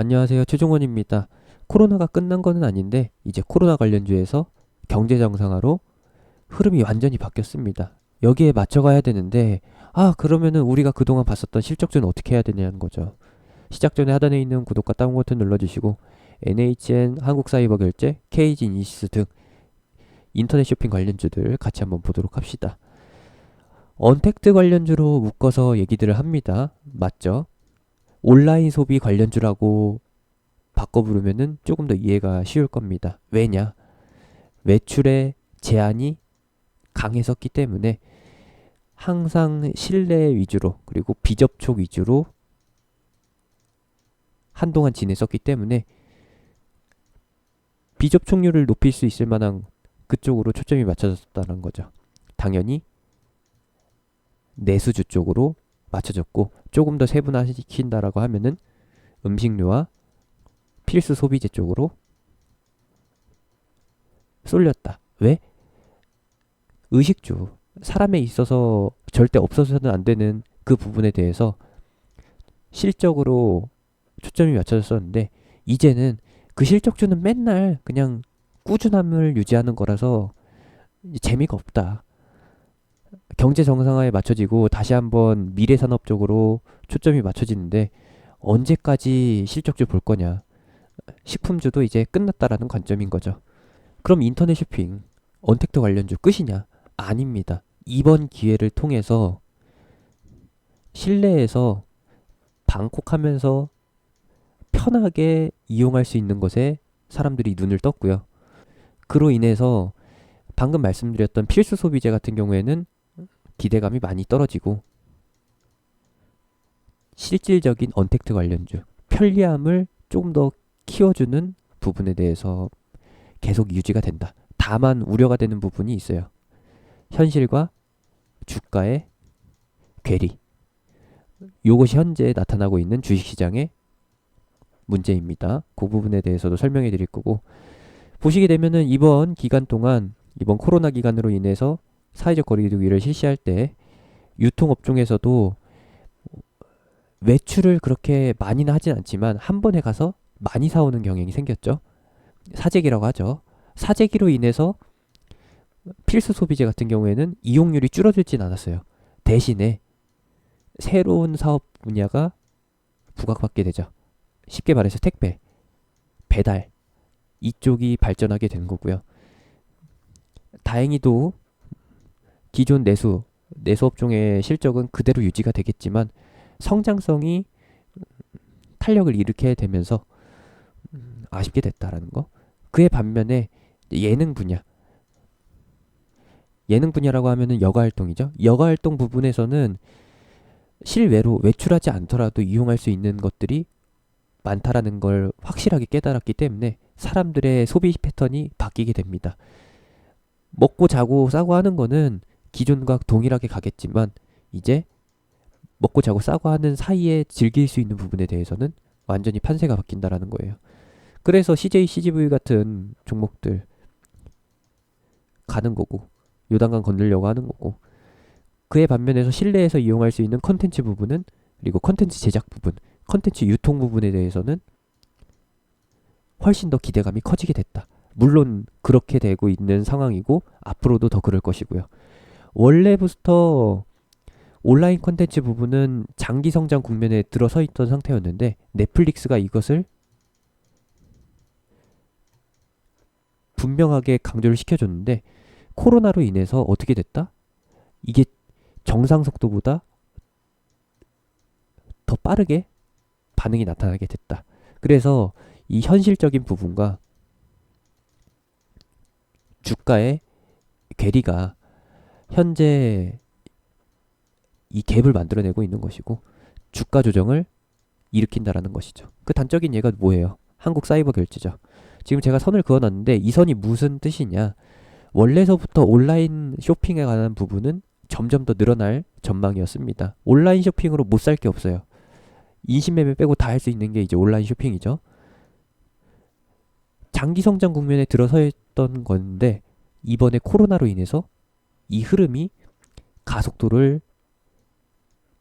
안녕하세요. 최종원입니다. 코로나가 끝난 거는 아닌데 이제 코로나 관련주에서 경제 정상화로 흐름이 완전히 바뀌었습니다. 여기에 맞춰가야 되는데 그러면은 우리가 그동안 봤었던 실적주는 어떻게 해야 되냐는 거죠. 시작 전에 하단에 있는 구독과 다운 버튼 눌러주시고 NHN 한국사이버결제, KG 이니시스 등 인터넷 쇼핑 관련주들 같이 한번 보도록 합시다. 언택트 관련주로 묶어서 얘기들을 합니다. 맞죠? 온라인 소비 관련주라고 바꿔 부르면은 조금 더 이해가 쉬울 겁니다. 왜냐? 매출의 제한이 강했었기 때문에 항상 실내 위주로 그리고 비접촉 위주로 한동안 지냈었기 때문에 비접촉률을 높일 수 있을 만한 그쪽으로 초점이 맞춰졌다는 거죠. 당연히 내수주 쪽으로 맞춰졌고 조금 더 세분화시킨다라고 하면은 음식료와 필수 소비재 쪽으로 쏠렸다. 왜? 의식주, 사람에 있어서 절대 없어서는 안 되는 그 부분에 대해서 실적으로 초점이 맞춰졌었는데 이제는 그 실적주는 맨날 그냥 꾸준함을 유지하는 거라서 재미가 없다. 경제 정상화에 맞춰지고 다시 한번 미래 산업 쪽으로 초점이 맞춰지는데 언제까지 실적주 볼 거냐. 식품주도 이제 끝났다라는 관점인 거죠. 그럼 인터넷 쇼핑, 언택트 관련주 끝이냐? 아닙니다. 이번 기회를 통해서 실내에서 방콕하면서 편하게 이용할 수 있는 것에 사람들이 눈을 떴고요. 그로 인해서 방금 말씀드렸던 필수 소비재 같은 경우에는 기대감이 많이 떨어지고 실질적인 언택트 관련주, 편리함을 조금 더 키워주는 부분에 대해서 계속 유지가 된다. 다만 우려가 되는 부분이 있어요. 현실과 주가의 괴리. 이것이 현재 나타나고 있는 주식시장의 문제입니다. 그 부분에 대해서도 설명해 드릴 거고 보시게 되면은 이번 기간 동안 이번 코로나 기간으로 인해서 사회적 거리두기를 실시할 때 유통업종에서도 외출을 그렇게 많이는 하진 않지만 한 번에 가서 많이 사오는 경향이 생겼죠. 사재기라고 하죠. 사재기로 인해서 필수 소비재 같은 경우에는 이용률이 줄어들진 않았어요. 대신에 새로운 사업 분야가 부각받게 되죠. 쉽게 말해서 택배, 배달 이쪽이 발전하게 된 거고요. 다행히도 기존 내수 업종의 실적은 그대로 유지가 되겠지만 성장성이 탄력을 일으켜야 되면서 아쉽게 됐다라는 거. 그의 반면에 예능 분야, 예능 분야라고 하면은 여가 활동이죠. 여가 활동 부분에서는 실외로 외출하지 않더라도 이용할 수 있는 것들이 많다라는 걸 확실하게 깨달았기 때문에 사람들의 소비 패턴이 바뀌게 됩니다. 먹고 자고 싸고 하는 거는 기존과 동일하게 가겠지만 이제 먹고 자고 싸고 하는 사이에 즐길 수 있는 부분에 대해서는 완전히 판세가 바뀐다라는 거예요. 그래서 CJ, CGV 같은 종목들 가는 거고 요단강 건들려고 하는 거고 그에 반면에서 실내에서 이용할 수 있는 컨텐츠 부분은 그리고 컨텐츠 제작 부분, 컨텐츠 유통 부분에 대해서는 훨씬 더 기대감이 커지게 됐다. 물론 그렇게 되고 있는 상황이고 앞으로도 더 그럴 것이고요. 원래부터 온라인 콘텐츠 부분은 장기 성장 국면에 들어서 있던 상태였는데 넷플릭스가 이것을 분명하게 강조를 시켜줬는데 코로나로 인해서 어떻게 됐다? 이게 정상 속도보다 더 빠르게 반응이 나타나게 됐다. 그래서 이 현실적인 부분과 주가의 괴리가 현재 이 갭을 만들어내고 있는 것이고 주가 조정을 일으킨다라는 것이죠. 그 단적인 예가 뭐예요? 한국 사이버 결제죠. 지금 제가 선을 그어놨는데 이 선이 무슨 뜻이냐? 원래서부터 온라인 쇼핑에 관한 부분은 점점 더 늘어날 전망이었습니다. 온라인 쇼핑으로 못 살 게 없어요. 인신매매 빼고 다 할 수 있는 게 이제 온라인 쇼핑이죠. 장기 성장 국면에 들어서 있던 건데 이번에 코로나로 인해서 이 흐름이 가속도를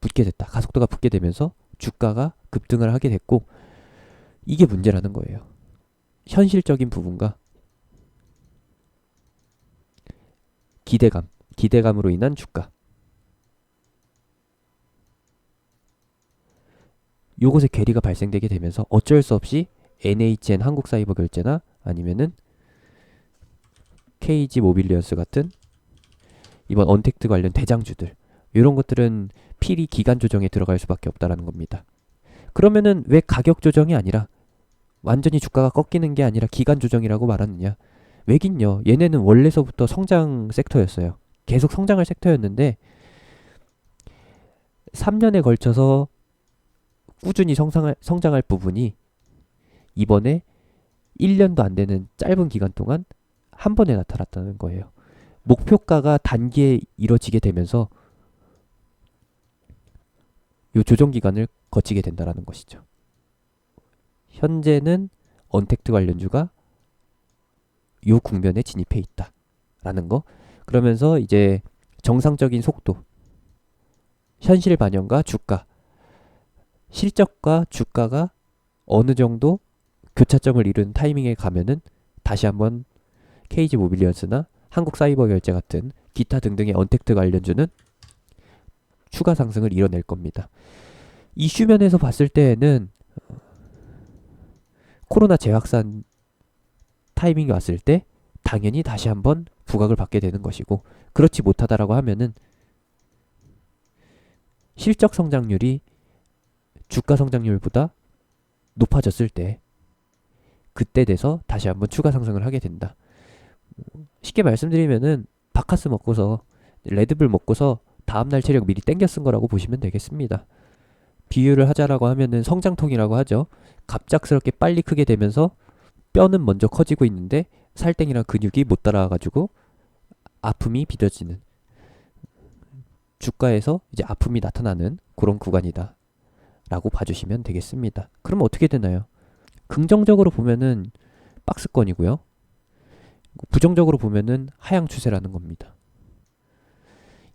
붙게 됐다. 가속도가 붙게 되면서 주가가 급등을 하게 됐고 이게 문제라는 거예요. 현실적인 부분과 기대감으로 인한 주가. 요것에 괴리가 발생되게 되면서 어쩔 수 없이 NHN 한국사이버결제나 아니면은 KG 모빌리언스 같은 이번 언택트 관련 대장주들, 이런 것들은 필히 기간 조정에 들어갈 수밖에 없다라는 겁니다. 그러면은 왜 가격 조정이 아니라 완전히 주가가 꺾이는 게 아니라 기간 조정이라고 말하느냐? 왜긴요. 얘네는 원래서부터 성장 섹터였어요. 계속 성장할 섹터였는데 3년에 걸쳐서 꾸준히 성장할 부분이 이번에 1년도 안 되는 짧은 기간 동안 한 번에 나타났다는 거예요. 목표가가 단기에 이뤄지게 되면서 이 조정 기간을 거치게 된다는 것이죠. 현재는 언택트 관련주가 이 국면에 진입해 있다라는 거. 그러면서 이제 정상적인 속도, 현실 반영과 주가, 실적과 주가가 어느 정도 교차점을 이룬 타이밍에 가면은 다시 한번 KG 모빌리언스나 한국사이버결제 같은 기타 등등의 언택트 관련주는 추가 상승을 이뤄낼 겁니다. 이슈면에서 봤을 때에는 코로나 재확산 타이밍이 왔을 때 당연히 다시 한번 부각을 받게 되는 것이고, 그렇지 못하다라고 하면은 실적 성장률이 주가 성장률보다 높아졌을 때 그때 돼서 다시 한번 추가 상승을 하게 된다. 쉽게 말씀드리면은 바카스 먹고서 레드불 먹고서 다음날 체력 미리 땡겨 쓴 거라고 보시면 되겠습니다. 비유를 하자라고 하면은 성장통이라고 하죠. 갑작스럽게 빨리 크게 되면서 뼈는 먼저 커지고 있는데 살땡이랑 근육이 못 따라와가지고 아픔이 빚어지는, 주가에서 이제 아픔이 나타나는 그런 구간이다 라고 봐주시면 되겠습니다. 그럼 어떻게 되나요? 긍정적으로 보면은 박스권이고요, 부정적으로 보면은 하향 추세라는 겁니다.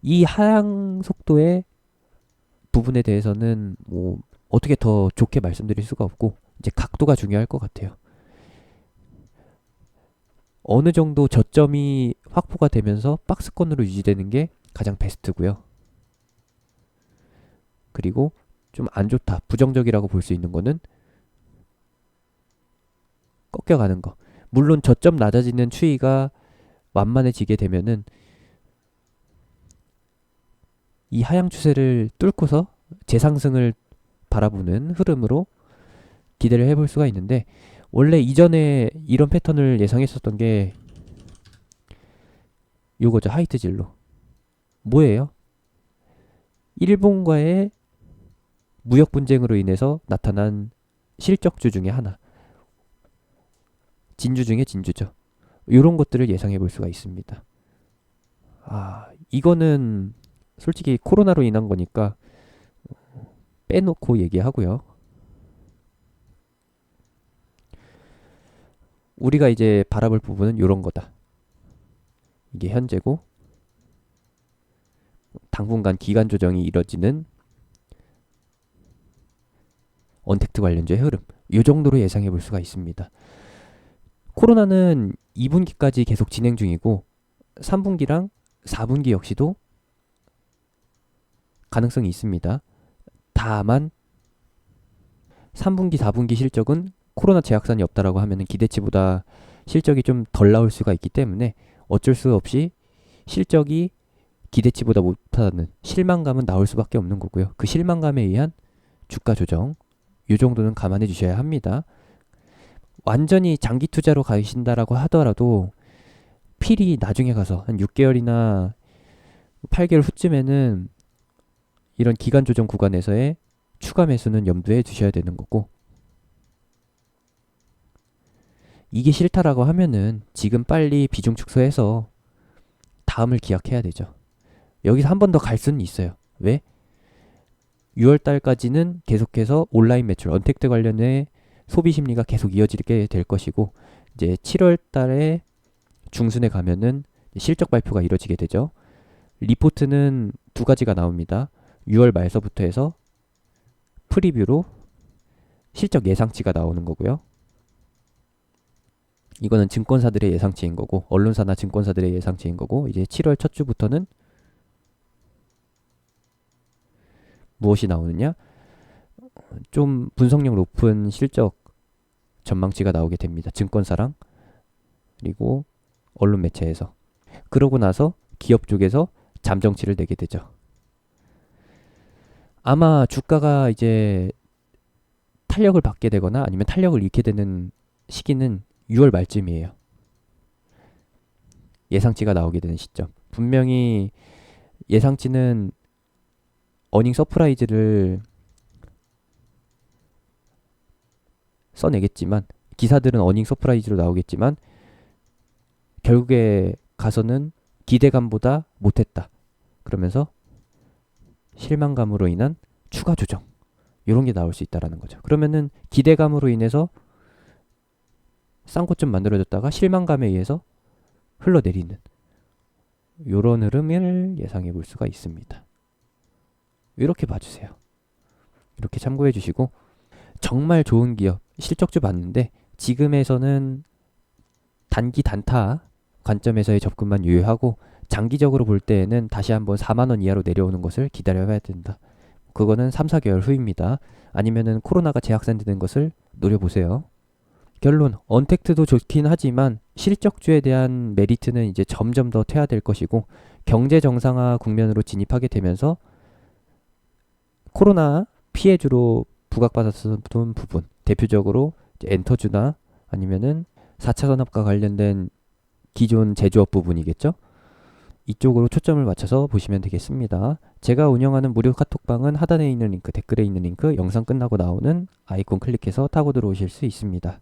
이 하향 속도의 부분에 대해서는 뭐 어떻게 더 좋게 말씀드릴 수가 없고, 이제 각도가 중요할 것 같아요. 어느 정도 저점이 확보가 되면서 박스권으로 유지되는 게 가장 베스트고요. 그리고 좀 안 좋다, 부정적이라고 볼 수 있는 거는 꺾여가는 거. 물론 저점 낮아지는 추이가 완만해지게 되면은 이 하향 추세를 뚫고서 재상승을 바라보는 흐름으로 기대를 해볼 수가 있는데, 원래 이전에 이런 패턴을 예상했었던 게 요거죠. 하이트 진로. 뭐예요? 일본과의 무역 분쟁으로 인해서 나타난 실적주 중에 하나, 진주 중에 진주죠. 이런 것들을 예상해 볼 수가 있습니다. 이거는 솔직히 코로나로 인한 거니까 빼놓고 얘기하고요. 우리가 이제 바라볼 부분은 이런 거다. 이게 현재고, 당분간 기간 조정이 이뤄지는 언택트 관련주의 흐름, 이 정도로 예상해 볼 수가 있습니다. 코로나는 2분기까지 계속 진행 중이고 3분기랑 4분기 역시도 가능성이 있습니다. 다만 3분기, 4분기 실적은 코로나 재확산이 없다라고 하면 기대치보다 실적이 좀 덜 나올 수가 있기 때문에 어쩔 수 없이 실적이 기대치보다 못하는 실망감은 나올 수밖에 없는 거고요. 그 실망감에 의한 주가 조정, 이 정도는 감안해 주셔야 합니다. 완전히 장기 투자로 가신다라고 하더라도 필히 나중에 가서 한 6개월이나 8개월 후쯤에는 이런 기간 조정 구간에서의 추가 매수는 염두에 두셔야 되는 거고, 이게 싫다라고 하면은 지금 빨리 비중 축소해서 다음을 기약해야 되죠. 여기서 한 번 더 갈 수는 있어요. 왜? 6월달까지는 계속해서 온라인 매출, 언택트 관련의 소비 심리가 계속 이어지게 될 것이고, 이제 7월달에 중순에 가면은 실적 발표가 이뤄지게 되죠. 리포트는 두 가지가 나옵니다. 6월 말서부터 해서 프리뷰로 실적 예상치가 나오는 거고요. 이거는 증권사들의 예상치인 거고, 언론사나 증권사들의 예상치인 거고, 이제 7월 첫 주부터는 무엇이 나오느냐? 좀 분석력 높은 실적 전망치가 나오게 됩니다. 증권사랑 그리고 언론 매체에서. 그러고 나서 기업 쪽에서 잠정치를 내게 되죠. 아마 주가가 이제 탄력을 받게 되거나 아니면 탄력을 잃게 되는 시기는 6월 말쯤이에요. 예상치가 나오게 되는 시점. 분명히 예상치는 어닝 서프라이즈를 써내겠지만, 기사들은 어닝 서프라이즈로 나오겠지만 결국에 가서는 기대감보다 못했다, 그러면서 실망감으로 인한 추가 조정, 이런 게 나올 수 있다라는 거죠. 그러면은 기대감으로 인해서 싼 고점 만들어졌다가 실망감에 의해서 흘러내리는 이런 흐름을 예상해 볼 수가 있습니다. 이렇게 봐주세요. 이렇게 참고해 주시고, 정말 좋은 기업 실적주 봤는데 지금에서는 단기 단타 관점에서의 접근만 유효하고, 장기적으로 볼 때에는 다시 한번 4만원 이하로 내려오는 것을 기다려야 된다. 그거는 3, 4개월 후입니다. 아니면은 코로나가 재확산되는 것을 노려보세요. 결론, 언택트도 좋긴 하지만 실적주에 대한 메리트는 이제 점점 더 퇴화될 것이고, 경제 정상화 국면으로 진입하게 되면서 코로나 피해주로 부각받았던 부분, 대표적으로 이제 엔터주나 아니면은 4차 산업과 관련된 기존 제조업 부분이겠죠. 이쪽으로 초점을 맞춰서 보시면 되겠습니다. 제가 운영하는 무료 카톡방은 하단에 있는 링크, 댓글에 있는 링크, 영상 끝나고 나오는 아이콘 클릭해서 타고 들어오실 수 있습니다.